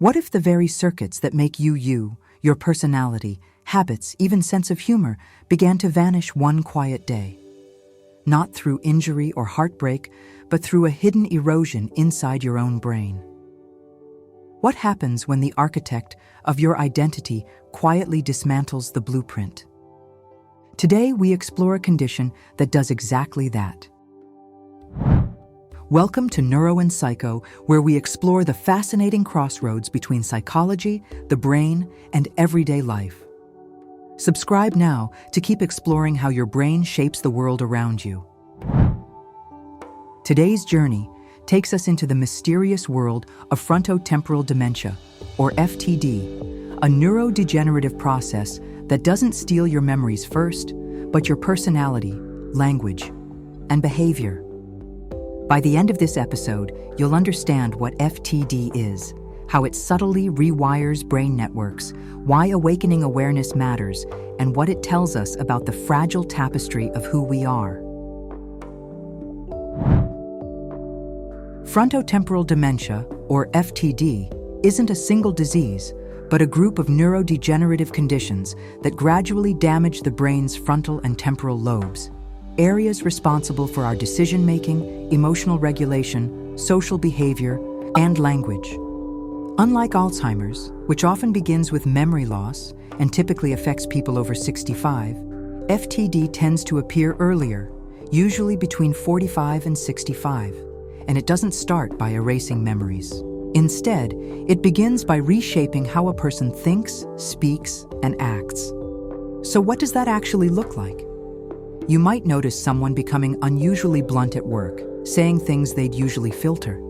What if the very circuits that make you you, your personality, habits, even sense of humor, began to vanish one quiet day? Not through injury or heartbreak, but through a hidden erosion inside your own brain. What happens when the architect of your identity quietly dismantles the blueprint? Today, we explore a condition that does exactly that. Welcome to Neuro Psycho, where we explore the fascinating crossroads between psychology, the brain, and everyday life. Subscribe now to keep exploring how your brain shapes the world around you. Today's journey takes us into the mysterious world of frontotemporal dementia, or FTD, a neurodegenerative process that doesn't steal your memories first, but your personality, language, and behavior. By the end of this episode, you'll understand what FTD is, how it subtly rewires brain networks, why awakening awareness matters, and what it tells us about the fragile tapestry of who we are. Frontotemporal dementia, or FTD, isn't a single disease, but a group of neurodegenerative conditions that gradually damage the brain's frontal and temporal lobes, areas responsible for our decision-making, emotional regulation, social behavior, and language. Unlike Alzheimer's, which often begins with memory loss and typically affects people over 65, FTD tends to appear earlier, usually between 45 and 65, and it doesn't start by erasing memories. Instead, it begins by reshaping how a person thinks, speaks, and acts. So what does that actually look like? You might notice someone becoming unusually blunt at work, saying things they'd usually filter.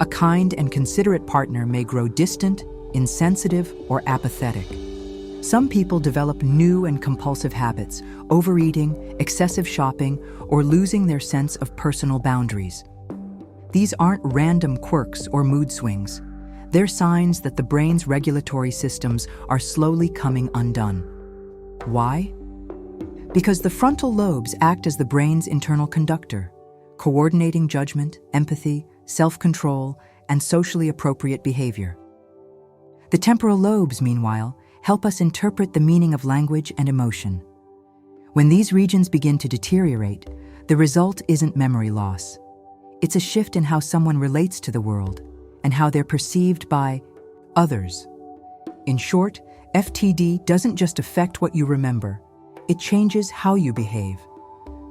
A kind and considerate partner may grow distant, insensitive, or apathetic. Some people develop new and compulsive habits, overeating, excessive shopping, or losing their sense of personal boundaries. These aren't random quirks or mood swings. They're signs that the brain's regulatory systems are slowly coming undone. Why? Because the frontal lobes act as the brain's internal conductor, coordinating judgment, empathy, self-control, and socially appropriate behavior. The temporal lobes, meanwhile, help us interpret the meaning of language and emotion. When these regions begin to deteriorate, the result isn't memory loss. It's a shift in how someone relates to the world and how they're perceived by others. In short, FTD doesn't just affect what you remember, it changes how you behave.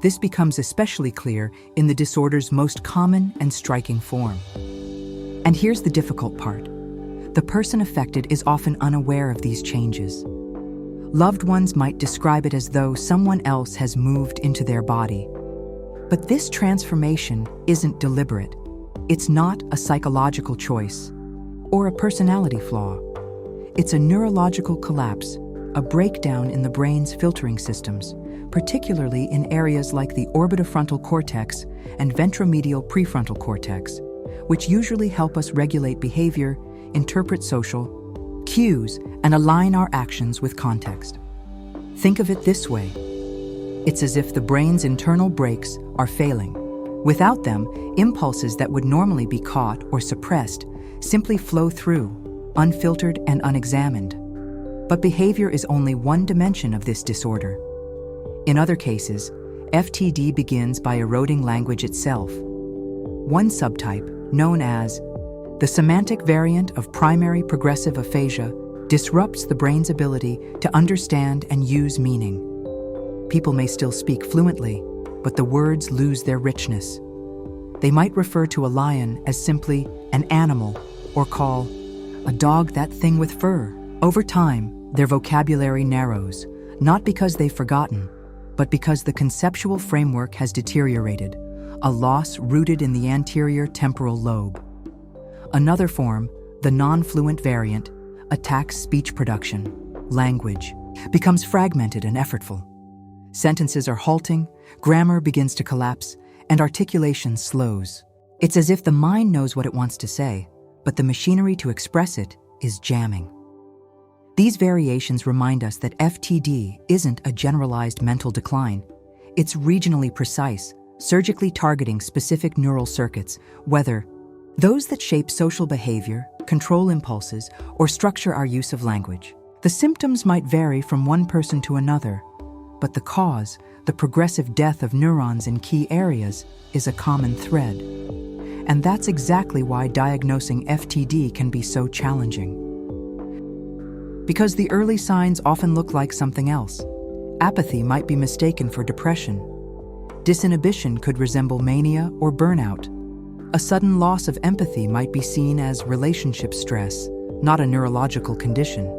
This becomes especially clear in the disorder's most common and striking form. And here's the difficult part. The person affected is often unaware of these changes. Loved ones might describe it as though someone else has moved into their body. But this transformation isn't deliberate. It's not a psychological choice or a personality flaw. It's a neurological collapse, a breakdown in the brain's filtering systems, particularly in areas like the orbitofrontal cortex and ventromedial prefrontal cortex, which usually help us regulate behavior, interpret social cues, and align our actions with context. Think of it this way. It's as if the brain's internal brakes are failing. Without them, impulses that would normally be caught or suppressed simply flow through, unfiltered and unexamined. But behavior is only one dimension of this disorder. In other cases, FTD begins by eroding language itself. One subtype, known as the semantic variant of primary progressive aphasia, disrupts the brain's ability to understand and use meaning. People may still speak fluently, but the words lose their richness. They might refer to a lion as simply an animal or call a dog that thing with fur. Over time, their vocabulary narrows, not because they've forgotten, but because the conceptual framework has deteriorated, a loss rooted in the anterior temporal lobe. Another form, the non-fluent variant, attacks speech production, language, becomes fragmented and effortful. Sentences are halting, grammar begins to collapse, and articulation slows. It's as if the mind knows what it wants to say, but the machinery to express it is jamming. These variations remind us that FTD isn't a generalized mental decline. It's regionally precise, surgically targeting specific neural circuits, whether those that shape social behavior, control impulses, or structure our use of language. The symptoms might vary from one person to another, but the cause, the progressive death of neurons in key areas, is a common thread. And that's exactly why diagnosing FTD can be so challenging. Because the early signs often look like something else. Apathy might be mistaken for depression. Disinhibition could resemble mania or burnout. A sudden loss of empathy might be seen as relationship stress, not a neurological condition.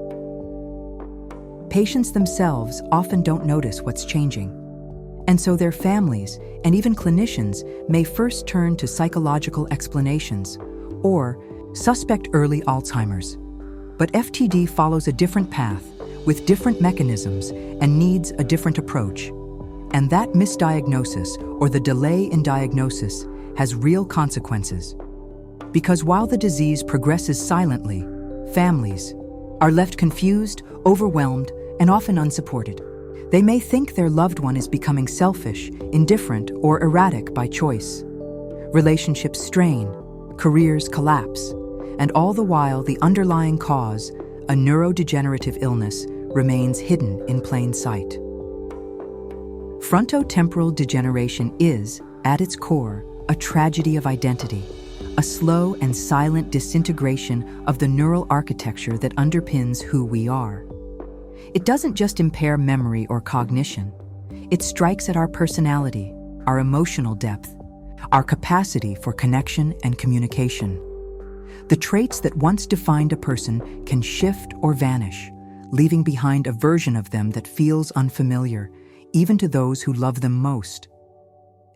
Patients themselves often don't notice what's changing. And so their families and even clinicians may first turn to psychological explanations or suspect early Alzheimer's. But FTD follows a different path with different mechanisms and needs a different approach. And that misdiagnosis or the delay in diagnosis has real consequences. Because while the disease progresses silently, families are left confused, overwhelmed, and often unsupported. They may think their loved one is becoming selfish, indifferent, or erratic by choice. Relationships strain, careers collapse, and all the while the underlying cause, a neurodegenerative illness, remains hidden in plain sight. Frontotemporal degeneration is, at its core, a tragedy of identity, a slow and silent disintegration of the neural architecture that underpins who we are. It doesn't just impair memory or cognition. It strikes at our personality, our emotional depth, our capacity for connection and communication. The traits that once defined a person can shift or vanish, leaving behind a version of them that feels unfamiliar, even to those who love them most.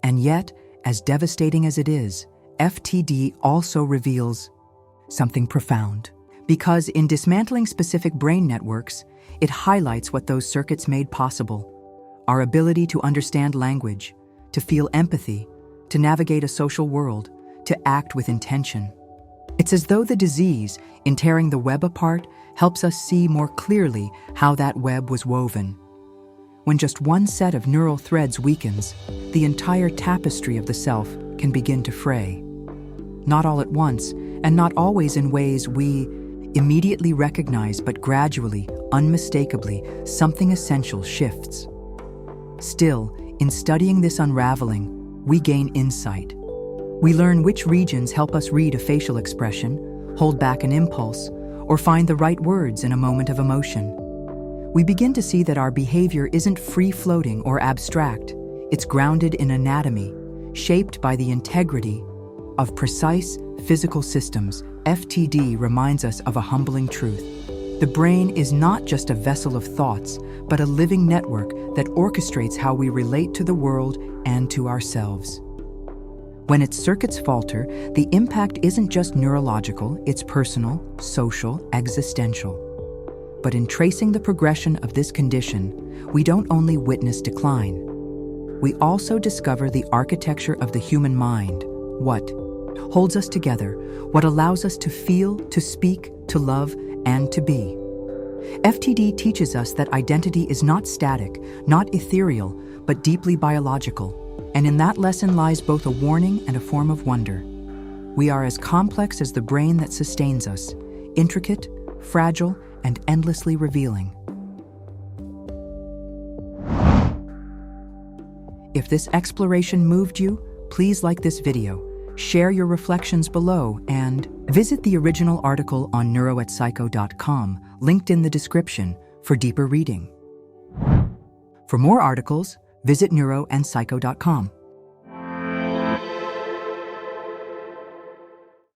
And yet, as devastating as it is, FTD also reveals something profound. Because in dismantling specific brain networks, it highlights what those circuits made possible: our ability to understand language, to feel empathy, to navigate a social world, to act with intention. It's as though the disease, in tearing the web apart, helps us see more clearly how that web was woven. When just one set of neural threads weakens, the entire tapestry of the self can begin to fray. Not all at once, and not always in ways we immediately recognize, but gradually, unmistakably, something essential shifts. Still, in studying this unraveling, we gain insight. We learn which regions help us read a facial expression, hold back an impulse, or find the right words in a moment of emotion. We begin to see that our behavior isn't free-floating or abstract. It's grounded in anatomy, shaped by the integrity of precise physical systems. FTD reminds us of a humbling truth. The brain is not just a vessel of thoughts, but a living network that orchestrates how we relate to the world and to ourselves. When its circuits falter, the impact isn't just neurological, it's personal, social, existential. But in tracing the progression of this condition, we don't only witness decline. We also discover the architecture of the human mind, what holds us together, what allows us to feel, to speak, to love, and to be. FTD teaches us that identity is not static, not ethereal, but deeply biological. And in that lesson lies both a warning and a form of wonder. We are as complex as the brain that sustains us, intricate, fragile, and endlessly revealing. If this exploration moved you, please like this video, share your reflections below, and visit the original article on neuropsycho.com, linked in the description, for deeper reading. For more articles, visit neuropsycho.com.